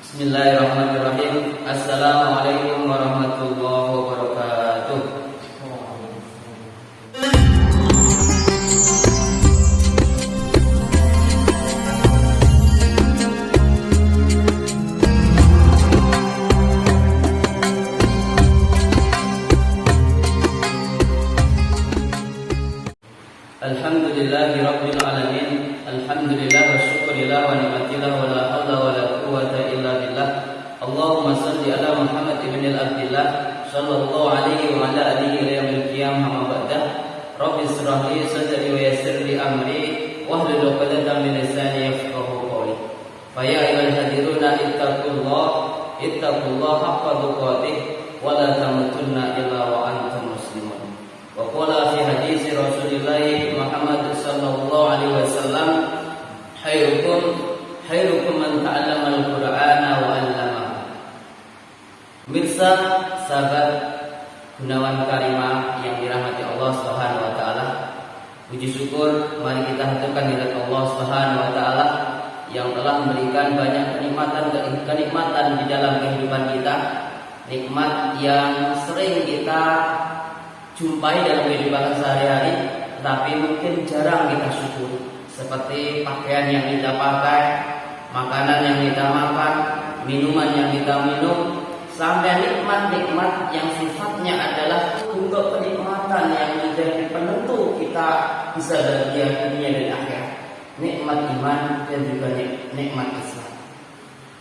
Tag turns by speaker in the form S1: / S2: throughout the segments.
S1: Bismillahirrahmanirrahim. Assalamualaikum warahmatullahi wabarakatuh. Alhamdulillahi rabbil alamin. Alhamdulillah wa syukurillah wa ni'matillah wa la hawla wa la quwwata illa billah. Allahumma salli ala Muhammad ibn al-Abdillah sallallahu alaihi wa ala alihi ila yaumil qiyamah ma ba'da. Rabbi israh li sadri wa yassir li amri wahlul 'uqdatam min lisani yafqahu qawli. Fa ya ayyuhal hadiruna ittaqullaha haqqa tuqatih wa la tamutunna illa wa antum muslimun. Wa qala fi hadis Rasulullah Muhammad sallallahu alaihi wasallam, khairukum man ta'allama al-Qur'ana wa 'allamahu. Mirsa sahabat Gunawan Karimah yang dirahmati Allah Subhanahu wa taala, puji syukur mari kita haturkan kehadirat Allah Subhanahu wa taala yang telah memberikan banyak kenikmatan di dalam kehidupan kita, nikmat yang sering kita jumpai dalam kehidupan sehari-hari, tapi mungkin jarang kita syukuri. Seperti pakaian yang kita pakai, makanan yang kita makan, minuman yang kita minum, sampai nikmat-nikmat yang sifatnya adalah untuk kenikmatan yang menjadi penentu kita bisa bahagia dunia dan akhirat. Nikmat iman dan juga nikmat Islam.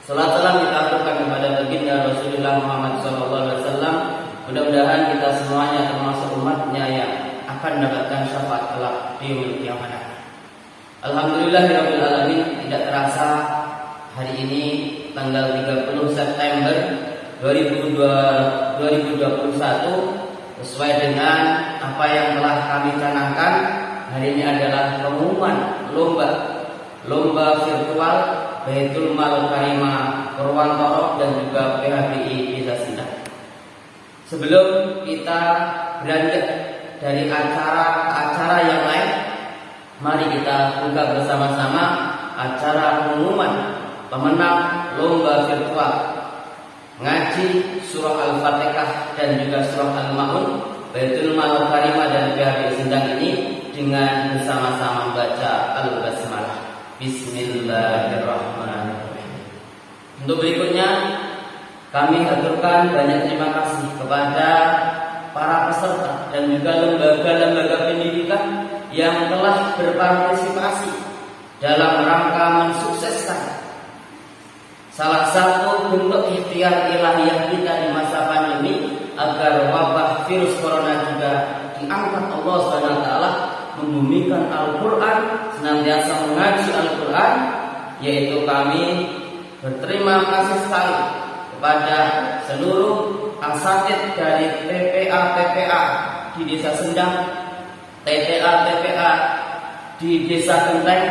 S1: Salat salam kita aturkan kepada baginda Rasulullah Muhammad SAW. Mudah-mudahan kita semuanya termasuk umatnya yang akan mendapatkan syafaat kelak di yaumil qiyamah. Alhamdulillahirabbil alamin, tidak terasa hari ini tanggal 30 September 2021 sesuai dengan apa yang telah kami canangkan. Hari ini adalah pengumuman lomba virtual Baitul Mal Karimah Purwantoro dan juga PHBI Desa Sindah. Sebelum kita beranjak dari acara ke acara yang lain, mari kita buka bersama-sama acara pengumuman pemenang lomba virtual ngaji surah Al-Fatihah dan juga surah Al-Ma'un Baitul Mal Karimah dan PHBI Sindang ini dengan bersama-sama membaca Al-Basmalah. Bismillahirrahmanirrahim. Untuk berikutnya kami aturkan banyak terima kasih kepada para peserta dan juga lembaga-lembaga pendidikan yang telah berpartisipasi dalam rangka mensukseskan salah satu bentuk ikhtiar ilahiyah kita di masa pandemi agar wabah virus corona juga diangkat Allah SWT, membumikan Al-Quran, senantiasa mengaji Al-Quran, yaitu kami berterima kasih sekali kepada seluruh asatid dari TPA di Desa Sendang, TPA di Desa Genteng,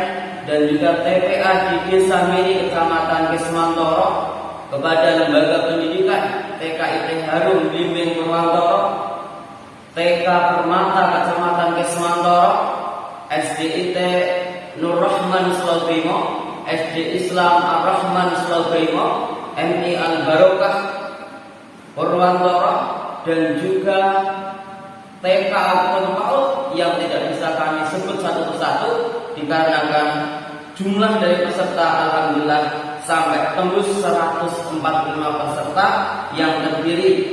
S1: dan juga TPA di Desa Miri Kecamatan Kesmantoro, kepada lembaga pendidikan TKIT Harum Blimbing Purwantoro, TK Permata Kecamatan Kesmantoro, SDIT Nur Rahman Sulawbimo, SD Islam Ar-Rahman Sulawbimo, MI Al-Barokah Purwantoro, dan juga TK Alpun PAUD yang tidak bisa kami sebut satu persatu dikarenakan jumlah dari peserta alhamdulillah sampai tembus 145 peserta yang terdiri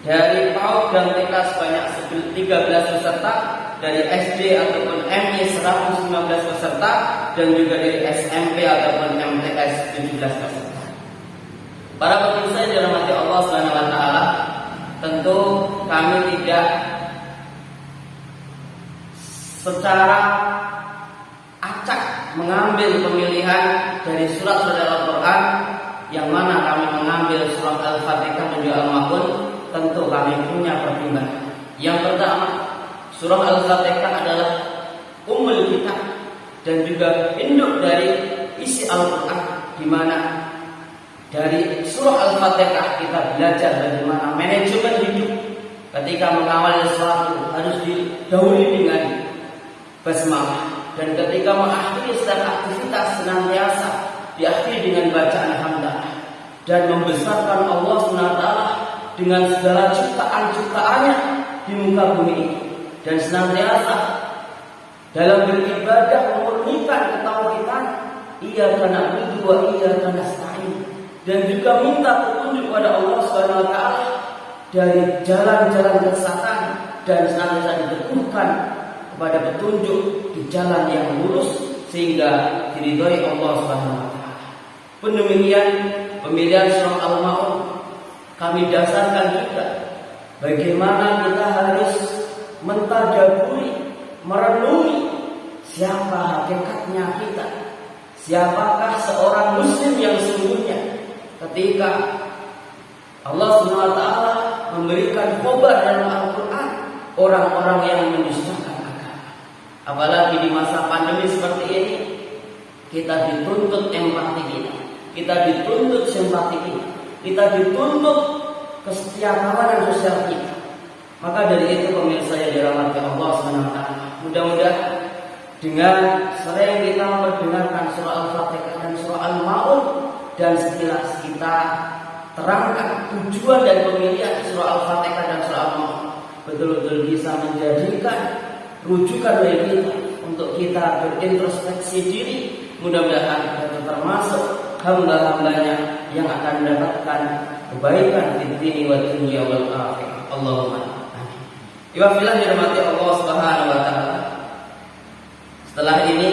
S1: dari PAUD dan TK sebanyak 13 peserta, dari SD ataupun MI 119 peserta, dan juga dari SMP ataupun MTS 17 peserta. Para pemirsa yang dirahmati Allah Subhanahu wa taala, tentu kami tidak secara acak mengambil pemilihan dari surat-surat Al-Quran, yang mana kami mengambil surat Al-Fatihah dan juga Al-Ma'un. Tentu kami punya pertimbangan. Yang pertama, surah Al-Fatihah adalah ummul kitab dan juga induk dari isi Al-Quran, di mana dari surah Al-Fatihah kita belajar bagaimana manajemen hidup. Ketika mengawali sesuatu harus didahului dengan basmalah, dan ketika mengakhiri setiap aktivitas senantiasa diakhiri dengan bacaan hamdalah. dan membesarkan Allah SWT dengan segala ciptaan-ciptaannya di muka bumi ini, dan senantiasa dalam beribadah memurnikan ketauhidan, iyyaka na'budu wa iyyaka nasta'in, dan juga minta petunjuk kepada Allah SWT dari jalan-jalan kesesatan, dan senantiasa diteguhkan kepada petunjuk di jalan yang lurus sehingga diridhoi Allah SWT. Pun demikian, pemilihan surah Al-Ma'un kami dasarkan juga bagaimana kita harus mentadaburi, merenungi siapa hakikatnya kita, siapakah seorang muslim yang sesungguhnya ketika Allah SWT memberikan khobar dalam Al-Quran orang-orang yang mendustakan agama. Apalagi di masa pandemi seperti ini, kita dituntut empati kita dituntut simpati kita dituntut kesetiakawanan sosial kita. Maka dari itu pemirsa yang dirahmati Allah SWT, mudah-mudahan dengan sering kita mendengarkan surah Al-Fatihah dan surah Al-Ma'un, dan sekilas kita terangkan tujuan dan pemilihan surah Al-Fatihah dan surah Al-Ma'un, betul-betul bisa menjadikan rujukan bagi kita untuk kita berintrospeksi diri. Mudah-mudahan kita termasuk hamba-hambanya yang akan mendapatkan kebaikan di dunia wa dunya wal akhirah. Allahumma amin. Iwafilah dirahmati Allah Subhanahu wa taala. Setelah ini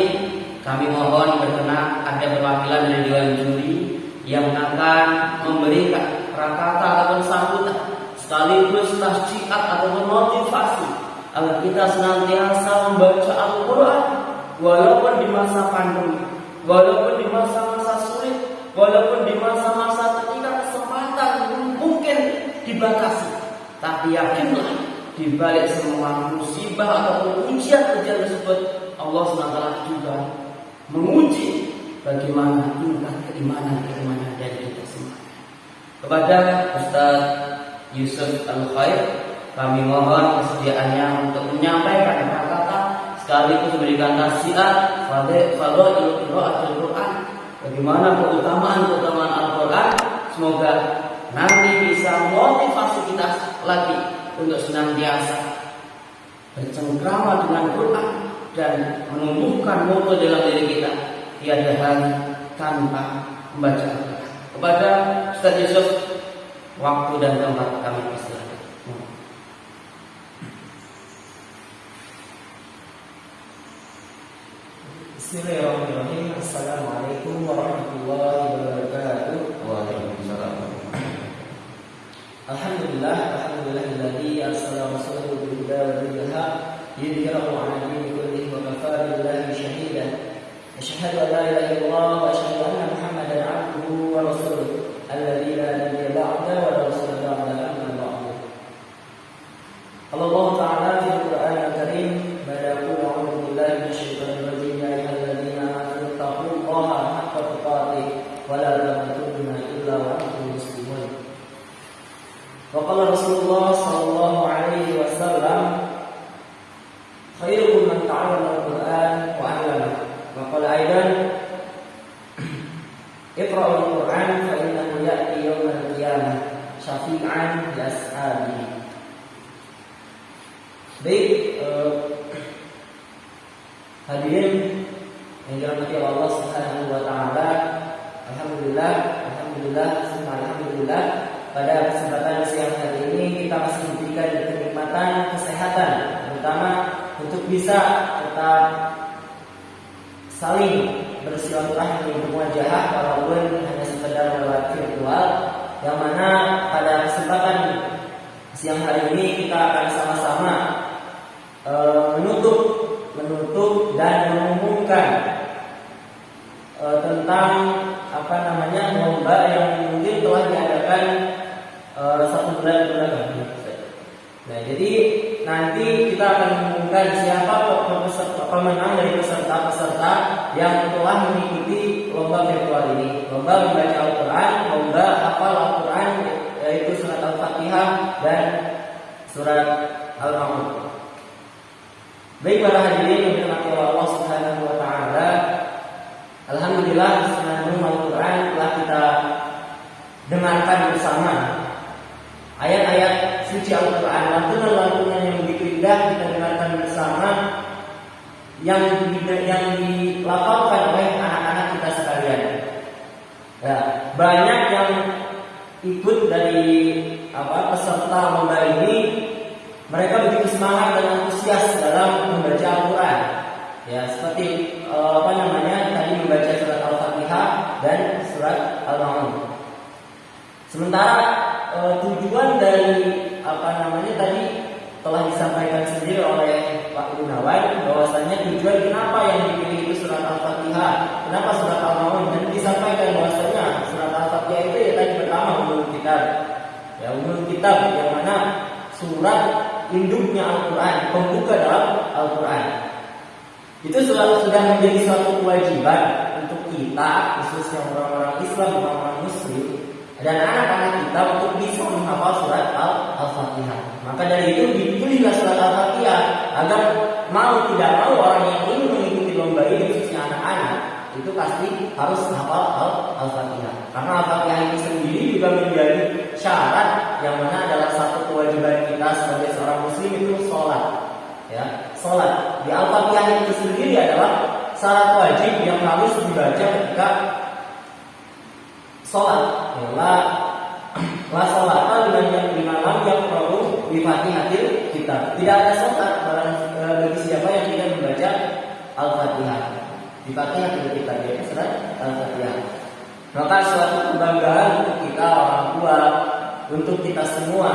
S1: kami mohon berkenan ada perwakilan dari Dewan Juri yang akan memberikan kata ataupun sambutan sekaligus tasjiat ataupun motivasi agar kita senantiasa membaca Al-Quran walaupun di masa pandemi, walaupun di masa-masa sulit, walaupun di masa-masa ketika kesempatan mungkin dibatasi. Tapi yakinlah di balik semua musibah ataupun ujian-ujian tersebut, Allah SWT juga menguji bagaimana tingkat keimanan dari kita semua. Kepada Ustaz Yusuf Al-Khair, kami mohon kesediaannya untuk menyampaikan kata-kata sekaligus memberikan nasihat fadhailul qiraatul Quran, bagaimana keutamaan Al-Quran. Semoga nanti bisa motivasi kita lagi untuk senantiasa bercengkrama dengan Quran dan menumbuhkan moto dalam diri kita, tiada hari tanpa membaca Al-Quran. Kepada Ustaz Yusuf, waktu dan tempat kami persilakan.
S2: Bismillahirrahmanirrahim. Assalamualaikum warahmatullahi wabarakatuh.
S1: Waalaikumsalam.
S2: Alhamdulillahilladzi arsala rasulahu bil huda wa dinil haq liyudhhirahu 'ala dini kullihi wa kafaa billahi shahidan. Asyhadu an la ilaha illallah wa asyhadu anna Muhammadan 'abduhu wa rasuluh alladzi la nabiyya ba'da wa la rasula ba'da amma ba'du. Allah Ta'ala fil Qur'an al-Karim yaqulu a'udzu billahi minasyaitonir rajim ya ayyuhalladzina amanu taqullaha haqqa tuqatih wa la tamutunna illa wa antum muslimun. Wa qala Rasulullah sallallahu alaihi wasallam khairukum man ta'allama al-Qur'an wa 'allamahu. Wa qala aidan iqra'ul Qur'an fa innahu ya'ti yawmal qiyamah syafi'an li ashabihi. Baik, hadirin yang dirahmati Allah Subhanahu wa taala, alhamdulillah pada kesempatan siang hari ini kita masih diberikan kenikmatan kesehatan, terutama untuk bisa tetap saling bersilaturahmi bermuajahah walaupun hanya sekedar lewat virtual, yang mana pada kesempatan siang hari ini kita akan sama-sama menutup dan mengumumkan tentang lomba yang mungkin telah diadakan 1 bulan belakangan. Nah, jadi nanti kita akan mengumumkan siapa pemenang dari peserta-peserta yang telah mengikuti lomba virtual ini, lomba membaca Al-Quran, lomba hafal Al-Quran, yaitu surat Al-Fatihah dan surat Al-Ma'un. Baik para hadirin yang dirahmati Allah Subhanahu wa taala, alhamdulillah senandung Al-Quran telah kita dengarkan bersama ayat-ayat suci Al-Quran, lantunan-lantunan yang begitu indah kita dengarkan bersama, yang dilafalkan oleh anak-anak kita sekalian. Ya, banyak yang ikut dari peserta lomba ini, mereka begitu semangat dan antusias dalam membaca Al-Quran. Ya, seperti tadi membaca surat Al-Fatihah dan surat Al-Ma'un. Sementara tujuan dari tadi telah disampaikan sendiri oleh Pak Gunawan, bahwasanya tujuan kenapa yang dipilih itu surat Al-Fatihah, kenapa surat Al-Ma'un, dan disampaikan bahwasanya surat Al-Fatihah itu ya tadi pertama Ummul Kitab. Ya, Ummul Kitab yang mana surat induknya Al-Quran, pembuka dalam Al-Quran. Itu sudah menjadi suatu kewajiban untuk kita, khususnya orang-orang Islam, orang-orang Muslim, dan anak-anak kita untuk bisa menghafal surat Al-Fatihah. Maka dari itu dipilihlah surat Al-Fatihah agar mau tidak mau orang yang ingin mengikuti lomba ini, khususnya anak-anak, itu pasti harus menghafal Al-Fatihah. Karena Al-Fatihah ini sendiri juga menjadi syarat yang mana adalah satu kewajiban kita sebagai seorang Muslim, itu sholat. Ya, sholat. Di Al-Fatihah itu sendiri adalah syarat wajib yang harus dibaca ketika sholat. La sholata liman lam yaqra'u bi Fatihatil Kitab. Tidak ada sholat bagi siapa yang tidak membaca Al-Fatihah. Di Fatihatil Kitab, yaitu surat Al-Fatihah. Maka suatu kebanggaan untuk kita orang tua, untuk kita semua,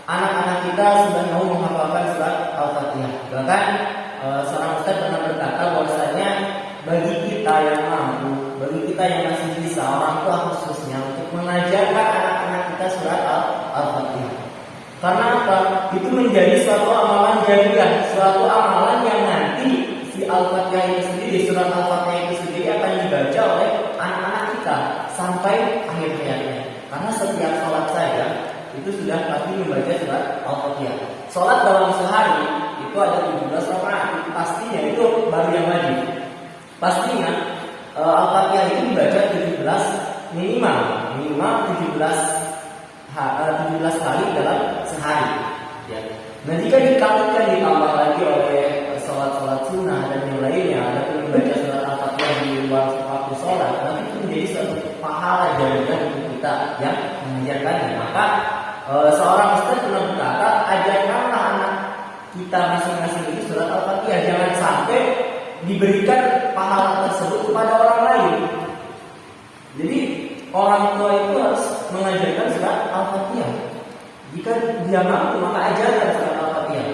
S2: anak-anak kita sudah mau menghafalkan surat Al-Fatihah. Bahkan seorang ustaz pernah berkata bahwasanya bagi kita yang mampu, bagi kita yang masih bisa, orang tua khususnya, untuk mengajarkan anak-anak kita surat Al-Fatihah. Karena apa? Itu menjadi suatu amalan jariah, suatu amalan yang nanti si Al-Fatihah itu sendiri, surat Al-Fatihah itu sendiri akan dibaca oleh anak-anak kita sampai akhir hayatnya. Karena setiap sholat saya itu sudah pasti membaca surat Al-Fatihah. Sholat dalam sehari itu ada 17 rakaat, pastinya itu baru yang wajib. Pastinya Al-Fatihah itu dibaca 17 minimal 17 kali dalam sehari. Ya. Nah, jika dikalikan ditambah lagi oleh sholat sunnah dan yang lainnya, ada pun membaca surat Al-Fatihah di luar waktu sholat, nanti itu menjadi suatu pahala jariah untuk kita yang mengajarkannya. Maka seorang ustaz pernah berkata, ajarkanlah anak kita masing-masing itu surat Al-Fatihah, jangan sampai diberikan pahala tersebut kepada orang lain. Jadi orang tua itu harus mengajarkan surat Al-Fatihah. Jika dia mampu, maka ajarkan surat Al-Fatihah.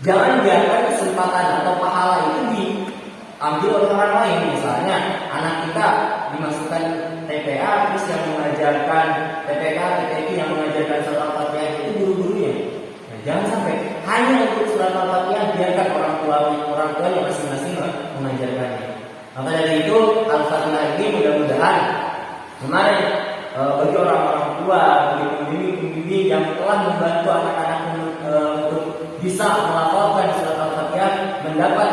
S2: Jangan biarkan kesempatan atau pahala itu diambil oleh orang lain. Misalnya anak kita dimasukkan TPA, terus yang mengajarkan TPK, TPQ yang mengajarkan surat Al-Fatihah itu guru-gurunya. Nah, jangan sampai hanya untuk surat Al-Fatihah, biarkan orang tua yang masing-masing mengajarkannya. Maka dari itu Al-Fatihah ini mudah-mudahan kemarin bagi orang-orang tua, bagi pembimbing yang telah membantu anak-anak untuk bisa melafalkan surat Al-Fatihah, mendapat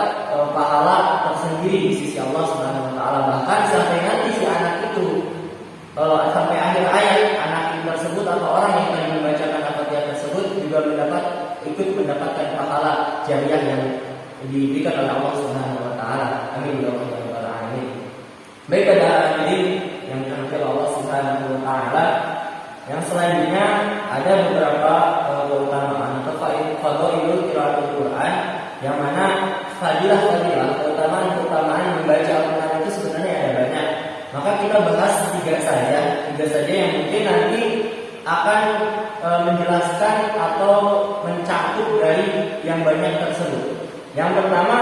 S2: pahala tersendiri di sisi Allah Subhanahu wa taala. Bahkan sampai nanti si anak itu sampai akhir ayat, anak tersebut atau orang yang akan membacakan Al-Fatihah tersebut juga ikut mendapatkan pahala jariah yang diberikan oleh Allah Subhanahu wa taala. Amin ya rabbal alamin. Baik, pada hadirin yang dirahmati Allah Subhanahu wa taala, yang selanjutnya ada beberapa keutamaan atau fadhailul qiraatul Quran, yang mana fadilah keutamaan membaca Al-Quran itu sebenarnya ada banyak. Maka kita bahas tiga saja yang mungkin nanti akan menjelaskan atau mencakup dari yang banyak tersebut. Yang pertama,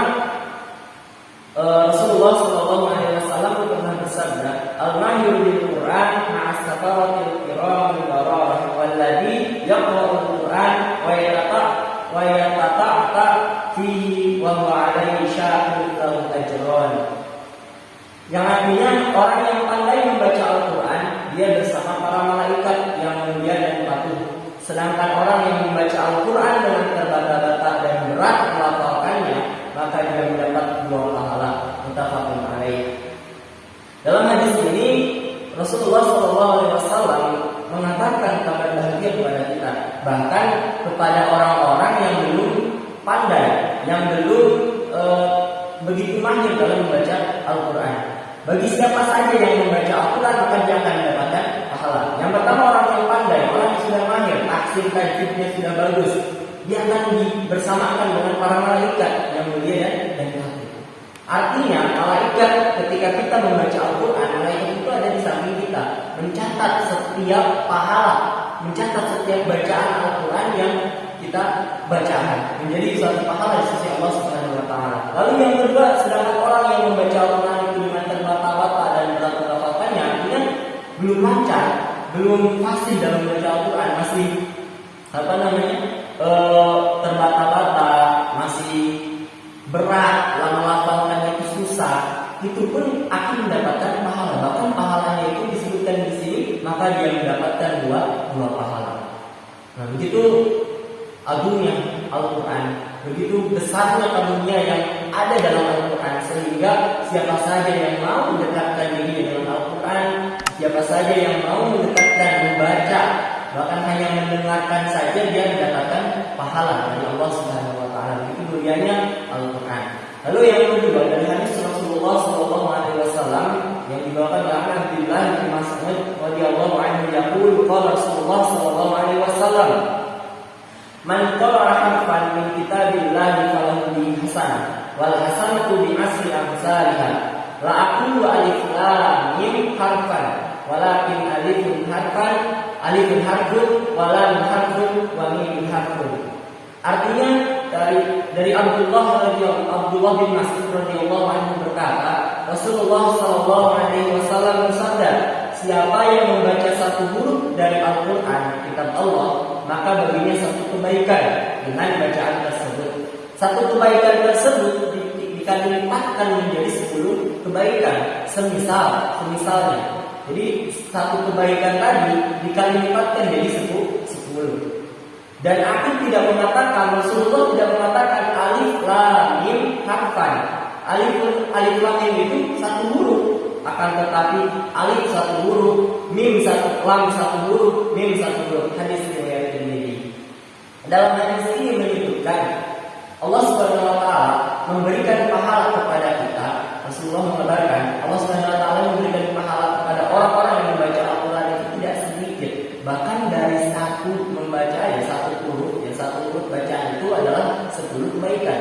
S2: Rasulullah SAW pernah bersabda, "Al-mahyu bil Quran ma'as safaratil kiramil bararah walladzi yaqra'ul Quran wa yatata'ta fihi wa huwa 'alaihi syahidun lahu ajran." Yang artinya orang yang pandai membaca Al-Quran, dia bersama para malaikat yang mulia dan patuh. Sedangkan orang yang membaca Al-Quran dengan terbata-bata dan berat melafalkannya, maka dia mendapat 2 pahala. Muttafaqun alaih. Dalam hadis ini Rasulullah SAW bahkan kepada orang-orang yang belum pandai, yang belum begitu mahir dalam membaca Al-Quran. Bagi siapa saja yang membaca Al-Quran maka dia akan mendapatkan pahala. Yang pertama orang yang pandai, orang yang sudah mahir, taksir tajwidnya sudah bagus, dia akan bersamakan dengan para malaikat yang mulia dan hati. Artinya malaikat ketika kita membaca Al-Quran, malaikat itu ada di samping kita, mencatat setiap pahala, mencatat setiap bacaan Al-Quran yang kita bacakan menjadi suatu pahala di sisi Allah Subhanahu wa taala. Lalu yang kedua, sedangkan orang yang membaca Al-Quran itu dengan terbata-bata dan berat melafalkannya, artinya belum lancar, belum fasih dalam membaca Al-Quran, masih terbata-bata, masih berat, melafalkannya itu susah, itu pun akan mendapatkan pahala. Bahkan pahalanya itu disebutkan di sini, maka dia mendapatkan dua pahala. Nah, begitu agungnya Al-Quran, begitu besarnya karunia yang ada dalam Al-Quran, sehingga siapa saja yang mau mendekatkan diri dengan Al-Quran, siapa saja yang mau mendekatkan, membaca, bahkan hanya mendengarkan saja, dia mendapatkan pahala dari Allah Subhanahu wa taala. Itu mulianya Al-Quran. Lalu yang kedua, dari hadis Rasulullah SAW yang dibawakan oleh Abdullah bin Mas'ud radhiyallahu anhu, yaqul qala Rasulullah SAW, man qara'a harfan min kitabillahi falahu bihi hasanah wal hasanatu bi asri amsalha la aqulu alif lam mim harfan walakin alifun harfun wa lam harfun wa mim harfun. Artinya dari Abdullah bin Mas'ud radhiyallahu anhu berkata, Rasulullah sallallahu alaihi wasallam bersabda, siapa yang membaca satu huruf dari Al-Quran, kitab Allah, maka baginya satu kebaikan dengan bacaan tersebut. Satu kebaikan tersebut dikalimatkan menjadi 10 kebaikan, semisalnya. Jadi satu kebaikan tadi dikalimatkan jadi 10. Dan aku tidak mengatakan, Rasulullah tidak mengatakan alif lam mim harfan. Alif lam mim itu satu huruf, akan tetapi alif satu huruf, mim satu, lam satu huruf, mim satu huruf. Hadis riwayat Tirmidzi. Dalam hadis ini menyebutkan Allah Subhanahu wa taala memberikan pahala kepada kita. Rasulullah mengabarkan Allah Subhanahu wa taala memberikan pahala kepada orang-orang yang membaca Al-Quran itu tidak sedikit. Bahkan dari satu huruf bacaan itu adalah 10 kebaikan.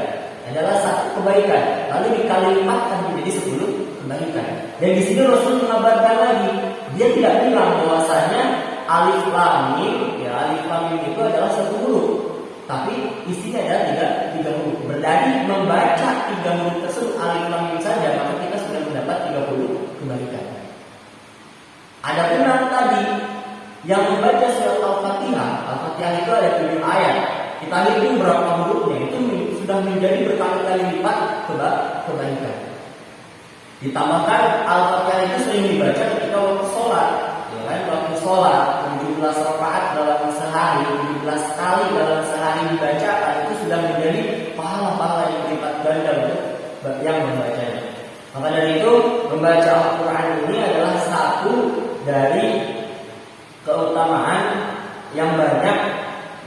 S2: Adalah satu kebaikan, lalu dikalimatkan menjadi 10 kebaikan. Dan di sini Rasul mengabarkan lagi, dia tidak bilang bahwasanya alif lam mim, alif lam mim itu adalah satu huruf, tapi isinya ada tiga huruf. Berarti membaca 3 huruf tersebut alif lam mim saja, maka kita sudah mendapat 30 kebaikan. Adapun tadi yang membaca surat Al-Fatihah itu ada 7 ayat. Kita hitung berapa hurufnya, itu sudah menjadi berkali-kali lipat kebaikan. Ditambahkan Al-Fatihah itu sering dibaca ketika waktu sholat, ya kan? Waktu sholat 17 rakaat dalam sehari, 17 kali dalam sehari dibacakan, itu sudah menjadi pahala-pahala yang berlipat ganda untuk yang membacanya. Maka dari itu membaca Al-Quran ini adalah satu dari keutamaan yang banyak,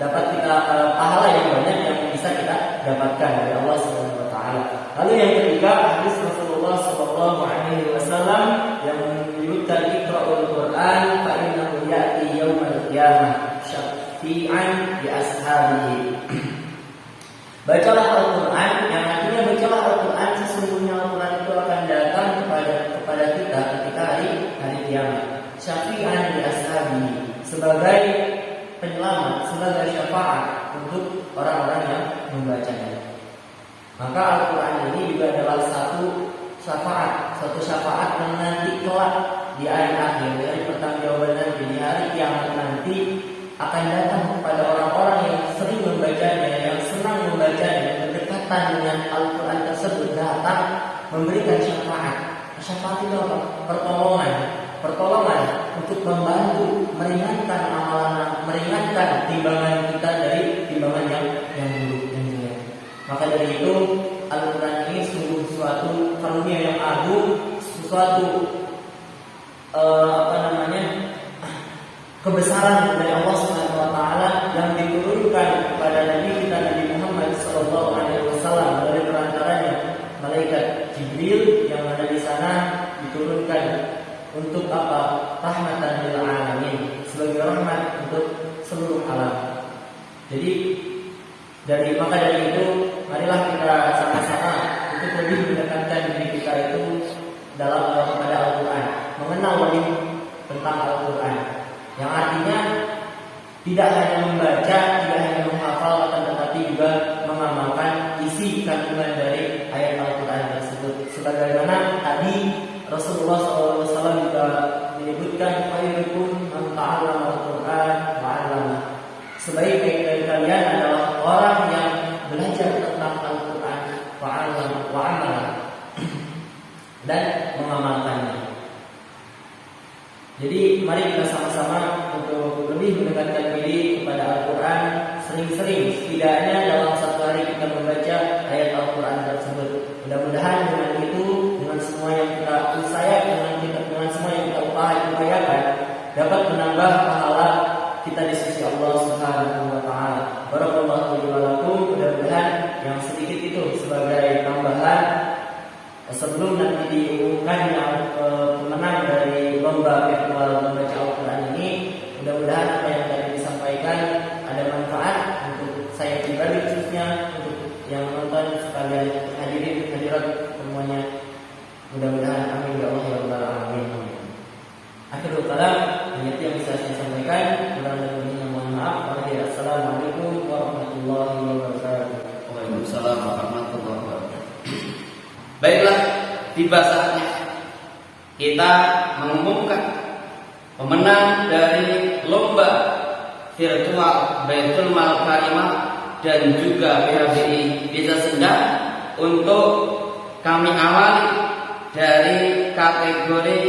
S2: dapat kita pahala yang banyak yang bisa kita dapatkan dari Allah Subhanahu wa taala. Lalu yang ketiga, hadis Rasulullah sallallahu alaihi wasallam yang menyebutkan Iqra'ul Qur'an fa innahu ya'ti yaumal qiyamah syafi'an li ashabihi. Bacalah Al-Quran, yang artinya bacalah Al-Quran, sesungguhnya Al-Quran itu akan datang kepada kita ketika hari kiamat. Syafi'an li ashabihi, sebagai penyelamat, sebagai syafaat untuk orang-orang yang membacanya. Maka Al-Quran ini juga adalah satu syafaat yang nanti kelak di hari akhir, di hari pertanggungjawaban nanti, di hari kiamat nanti akan datang kepada orang-orang yang sering membacanya, yang senang membacanya, berdekatan dengan Al-Quran tersebut, datang memberikan syafaat. Syafaat itu apa? Pertolongan untuk membantu meringankan amalan, meringankan timbangan kita dari timbangan yang buruk dan jelek. Maka dari itu Al-Quran ini sungguh suatu karunia yang agung, suatu kebesaran dari Allah Subhanahu Subhanahu wa taala yang diturunkan kepada Nabi kita Nabi Muhammad sallallahu alaihi wasallam dari perantaranya malaikat Jibril yang ada di sana diturunkan untuk apa? Rahmatan lil alamin, sebagai rahmat untuk seluruh alam. Jadi dari itu marilah kita sama-sama untuk lebih mendekatkan diri kita itu dalam kepada Al-Qur'an, mengenal lebih tentang Al-Qur'an. Yang artinya tidak hanya membaca, tidak hanya menghafal, akan tetapi juga mengamalkan isi kandungan dari ayat Al-Qur'an tersebut. Sebagaimana tadi Rasulullah SAW juga menyebutkan khairukum man ta'allama al-Qur'an wa 'allama. Sebaik-baik dari kalian adalah orang yang belajar tentang Al-Qur'an wa 'allama dan mengamalkannya. Jadi mari kita sama-sama untuk lebih mendekatkan diri kepada Al-Quran sering-sering, setidaknya dalam satu hari kita membaca ayat Al-Quran tersebut. Mudah-mudahan dengan itu, dengan semua yang kita usahakan, dengan semua yang kita upayakan, dapat menambah pahala kita di sisi Allah Subhanahu wa taala. Barakallahu li wa lakum. Mudah-mudahan yang sedikit itu sebagai tambahan sebelum nanti diumumkan yang pemenang dari lomba virtual membaca Al-Quran ini. Mudah-mudahan apa yang tadi disampaikan ada manfaat untuk saya pribadi, khususnya untuk yang menonton sekalian hadirin hadirat semuanya. Mudah-mudahan amin ya Allah ya rabbal alamin. Akhirul kalam, hanya itu yang bisa saya sampaikan. Kurang lebihnya mohon maaf. Wassalamualaikum warahmatullahi wabarakatuh.
S1: Waalaikumsalam warahmatullahi wabarakatuh. Baiklah, tiba saatnya kita mengumumkan pemenang dari lomba virtual Baitul Mal Karimah dan juga PHBI Desa Sendang. Untuk kami awali dari kategori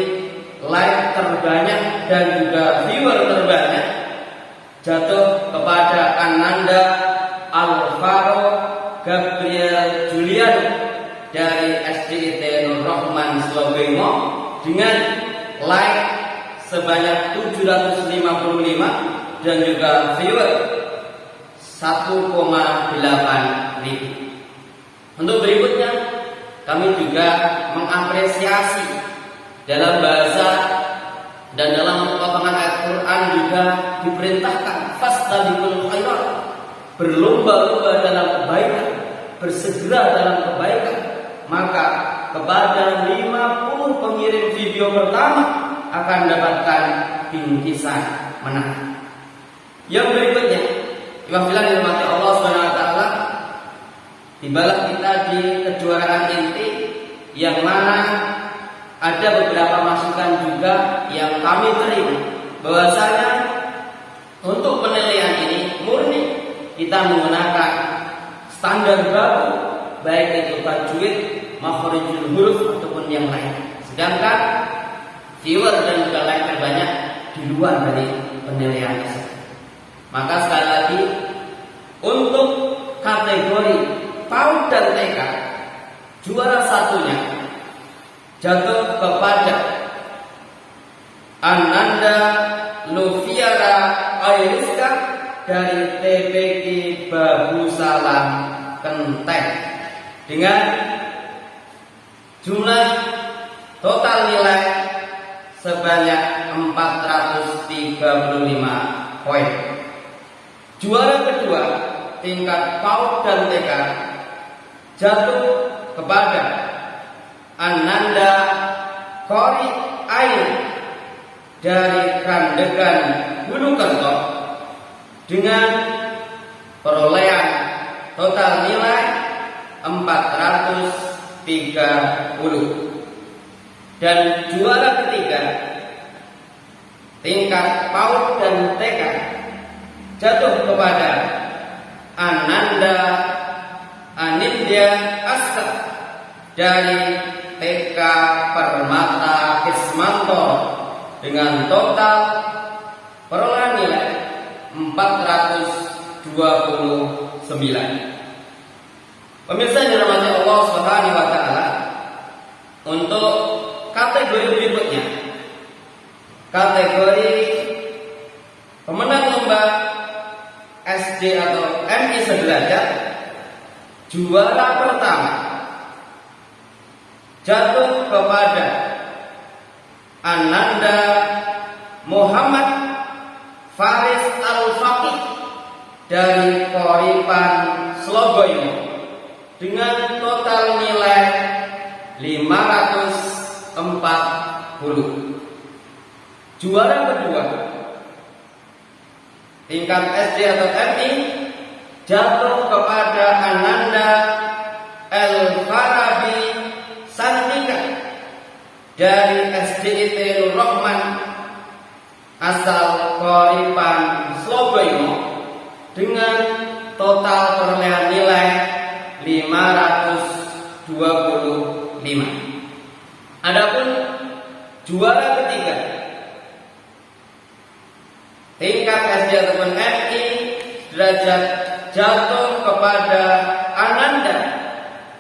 S1: like terbanyak dan juga viewer terbanyak, jatuh kepada Ananda Alvaro Gabriel Julian dari SDIT Nur Rahman Slobengo dengan like sebanyak 755 dan juga viewer 1,8 ribu. Untuk berikutnya kami juga mengapresiasi dalam bahasa dan dalam potongan ayat Quran juga diperintahkan fastabiqul khairat, berlomba-lomba dalam kebaikan, bersegera dalam kebaikan. Maka kepada 50 pengirim video pertama akan mendapatkan bingkisan menang. Yang berikutnya, wabillahi dirahmati Allah Subhanahu wa taala, tibalah kita di kejuaraan inti yang mana ada beberapa masukan juga yang kami terima bahwasanya untuk penilaian ini murni kita menggunakan standar baru, baik itu tajwid, makharijul huruf ataupun yang lain. Sedangkan viewer dan juga like terbanyak di luar dari penilaian tersebut. Maka sekali lagi, untuk kategori PAUD dan TK, juara satunya jatuh kepada Ananda Lufiara Airiska dari TPQ Babu Salam Kenteng dengan jumlah total nilai sebanyak 435 poin. Juara kedua tingkat PAUD dan TK jatuh kepada Ananda Kori Ain dari Kandegan Bulukerto dengan perolehan total nilai 430. Dan juara ketiga tingkat PAUD dan TK jatuh kepada Ananda Anindya Asa dari TK Permata Kismanto dengan total perolehan nilai 429. Pemirsa yang dirahmati Allah Subhanahu wa taala, untuk kategori berikutnya, kategori pemenang lomba SD atau MI sederajat, juara pertama jatuh kepada Ananda Muhammad Faris Al-Faqih dari Koripan Slogoyo dengan total nilai 540. Juara kedua tingkat SD atau MI jatuh kepada Ananda El-Farabi Santika dari SDIT Nur Rahman asal Koripan Slogoyo dengan total perolehan nilai 525. Adapun juara ketiga tingkat SD ataupun MI derajat jatuh kepada Ananda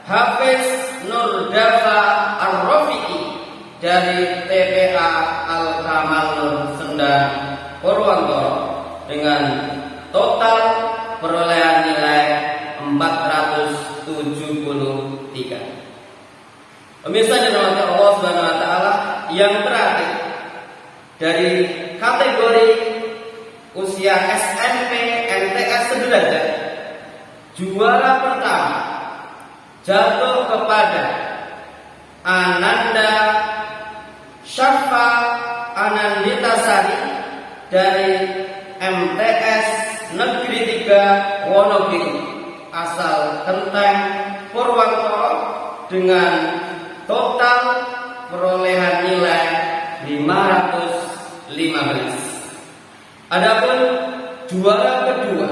S1: Hafiz Nurdafa Ar-Rafi'i dari TPA Al-Kamal Nur Sendang Purwokerto dengan total perolehan nilai 473. Pemirsa dirahmati Allah Subhanahu wa taala, yang terakhir dari kategori usia SMP MTS sederajat, juara pertama jatuh kepada Ananda Syafa Ananditasari dari MTS Negeri 3 Wonogiri asal Kenteng Purwokerto dengan total perolehan nilai 515. Adapun juara kedua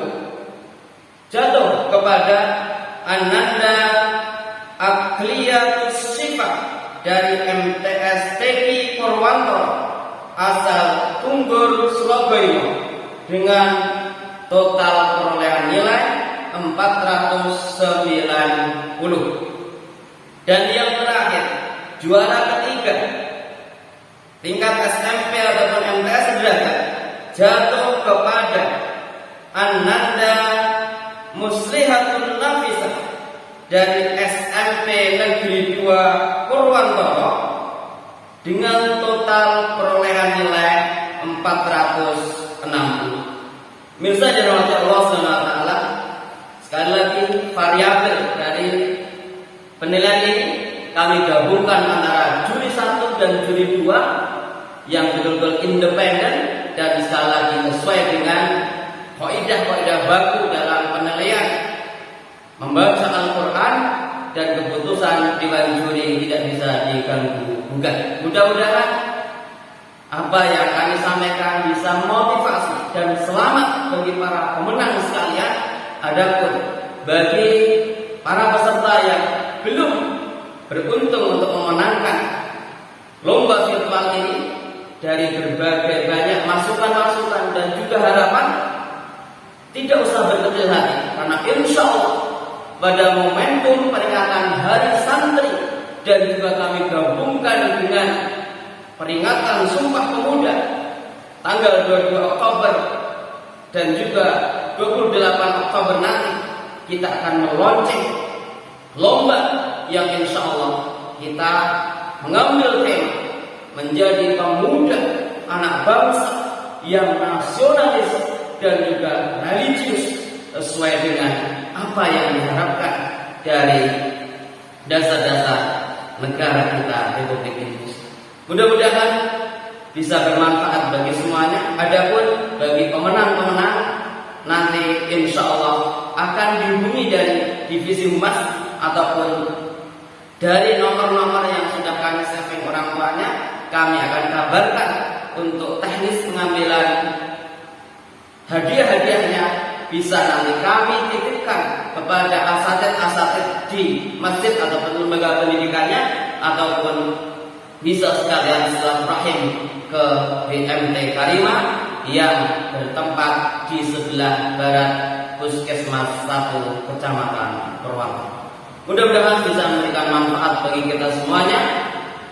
S1: jatuh kepada Ananda Akliatus Syifa dari MTS TK Purwokerto asal Tunggur Surabaya dengan total perolehan nilai 490. Dan yang terakhir, juara ketiga tingkat SMP ataupun MTS sederajat jatuh kepada Ananda Muslihatun Nafisah dari SMP Negeri 2 Purwokerto dengan total perolehan nilai 460. Mirsa dirahmati Allah Subhanahu wa taala, sekali lagi variabel dari penilaian ini kami gabungkan antara juri 1 dan juri 2 yang betul-betul independen dan sekali lagi sesuai dengan kaidah-kaidah baku dalam penilaian membaca Al-Quran, dan keputusan dewan juri tidak bisa diganggu-gugat. Mudah-mudahan apa yang kami sampaikan bisa motivasi dan selamat bagi para pemenang sekalian. Adapun bagi para peserta yang belum beruntung untuk memenangkan lomba virtual ini, dari berbagai banyak masukan-masukan dan juga harapan, tidak usah berkecil hati, karena insya Allah pada momentum peringatan Hari Santri dan juga kami gabungkan dengan peringatan Sumpah Pemuda tanggal 22 Oktober dan juga 28 Oktober nanti, kita akan melonceng lomba yang insya Allah kita mengambil tema menjadi pemuda anak bangsa yang nasionalis dan juga religius sesuai dengan apa yang diharapkan dari dasar-dasar negara kita Republik Indonesia. Mudah-mudahan bisa bermanfaat bagi semuanya. Adapun bagi pemenang-pemenang nanti insya Allah akan dihubungi dari divisi humas ataupun dari nomor-nomor yang sudah kami saving orang tuanya. Kami akan kabarkan untuk teknis pengambilan hadiah-hadiahnya, bisa nanti kami titipkan kepada asatid-asatid di masjid ataupun lembaga pendidikannya, ataupun bisa sekalian silaturahim ke BMT Karima yang bertempat di sebelah barat Puskesmas 1 Kecamatan Purwokerto. Mudah-mudahan bisa memberikan manfaat bagi kita semuanya.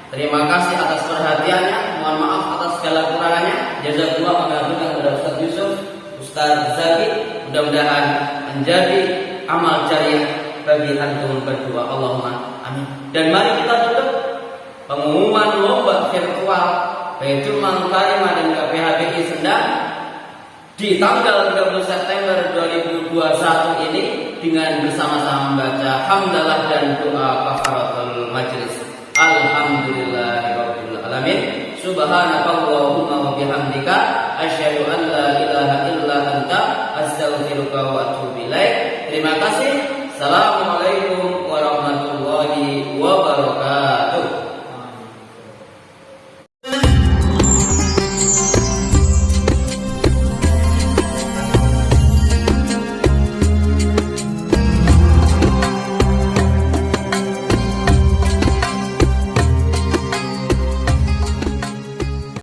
S1: Terima kasih atas perhatiannya. Mohon maaf atas segala kekurangannya. Jazakallahu khairan kepada Ustaz Yusuf. Ustaz Zaki, mudah-mudahan menjadi amal jariah bagi antum berdua. Allahumma amin. Dan mari kita tutup pengumuman lomba virtual Baitul Mal Karimah dan KPHBI Sendang di tanggal 30 September 2021 ini dengan bersama-sama membaca hamdalah dan doa kafaratul majlis. Alhamdulillahirabbil alamin. Subhanakallahumma wa bihamdika asyhadu an la ilaha illa anta astaghfiruka wa atubu ilaik. Terima kasih. Salam